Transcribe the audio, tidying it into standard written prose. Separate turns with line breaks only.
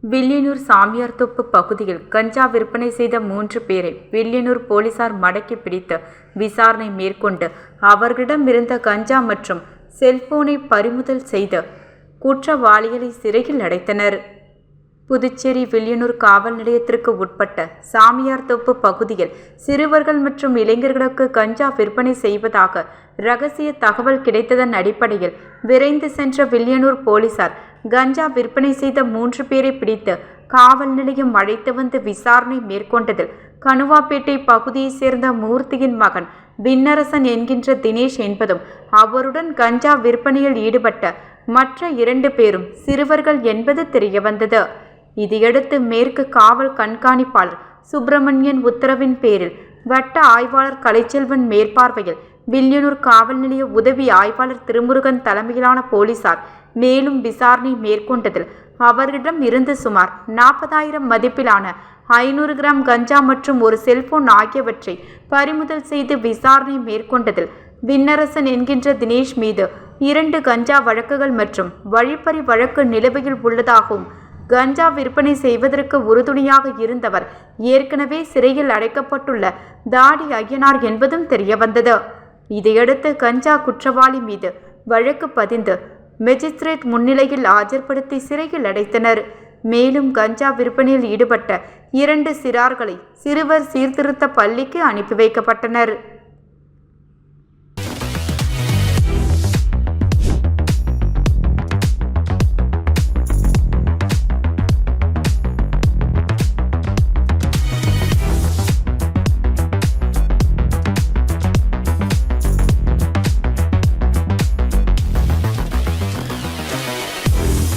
வில்லியனூர் சாமியார்தோப்பு பகுதியில் கஞ்சா விற்பனை செய்த 3 பேரை வில்லியனூர் போலீசார் மடக்கி பிடித்து விசாரணை மேற்கொண்டு அவர்களிடமிருந்த கஞ்சா மற்றும் செல்போனை பறிமுதல் செய்து குற்றவாளிகளை சிறையில் அடைத்தனர். புதுச்சேரி வில்லியனூர் காவல் நிலையத்திற்கு உட்பட்ட சாமியார்தோப்பு பகுதியில் சிறுவர்கள் மற்றும் இளைஞர்களுக்கு கஞ்சா விற்பனை செய்வதாக ரகசிய தகவல் கிடைத்ததன் அடிப்படையில் விரைந்து சென்ற வில்லியனூர் போலீசார் கஞ்சா விற்பனை செய்த 3 பேரை பிடித்து காவல் நிலையம் அழைத்து வந்து விசாரணை மேற்கொண்டதில் கணுவாப்பேட்டை பகுதியைச் சேர்ந்த மூர்த்தியின் மகன் விண்ணரசன் என்கின்ற தினேஷ் என்பதும் அவருடன் கஞ்சா விற்பனையில் ஈடுபட்ட மற்ற 2 பேரும் சிறுவர்கள் என்பது தெரியவந்தது. இதையடுத்து மேற்கு காவல் கண்காணிப்பாளர் சுப்பிரமணியன் உத்தரவின் பேரில் வட்ட ஆய்வாளர் கலைச்செல்வன் மேற்பார்வையில் வில்லியனூர் காவல் நிலைய உதவி ஆய்வாளர் திருமுருகன் தலைமையிலான போலீசார் மேலும் விசாரணை மேற்கொண்டதில் அவர்களிடம் இருந்து சுமார் 40,000 மதிப்பிலான 500 கிராம் கஞ்சா மற்றும் ஒரு செல்போன் ஆகியவற்றை பறிமுதல் செய்து விசாரணை மேற்கொண்டதில் விண்ணரசன் என்கின்ற தினேஷ் மீது 2 கஞ்சா வழக்குகள் மற்றும் வழிப்பறி வழக்கு நிலுவையில் உள்ளதாகவும் கஞ்சா விற்பனை செய்வதற்கு உறுதுணையாக இருந்தவர் ஏற்கனவே சிறையில் அடைக்கப்பட்டுள்ள தாடி ஐயனார் என்பதும் தெரியவந்தது. இதையடுத்து கஞ்சா குற்றவாளி மீது வழக்கு பதிந்து மெஜிஸ்ட்ரேட் முன்னிலையில் ஆஜர்படுத்தி சிறையில் அடைத்தனர். மேலும் கஞ்சா விற்பனையில் ஈடுபட்ட 2 சிறார்களை சிறுவர் சீர்திருத்த பள்ளிக்கு அனுப்பி வைக்கப்பட்டனர்.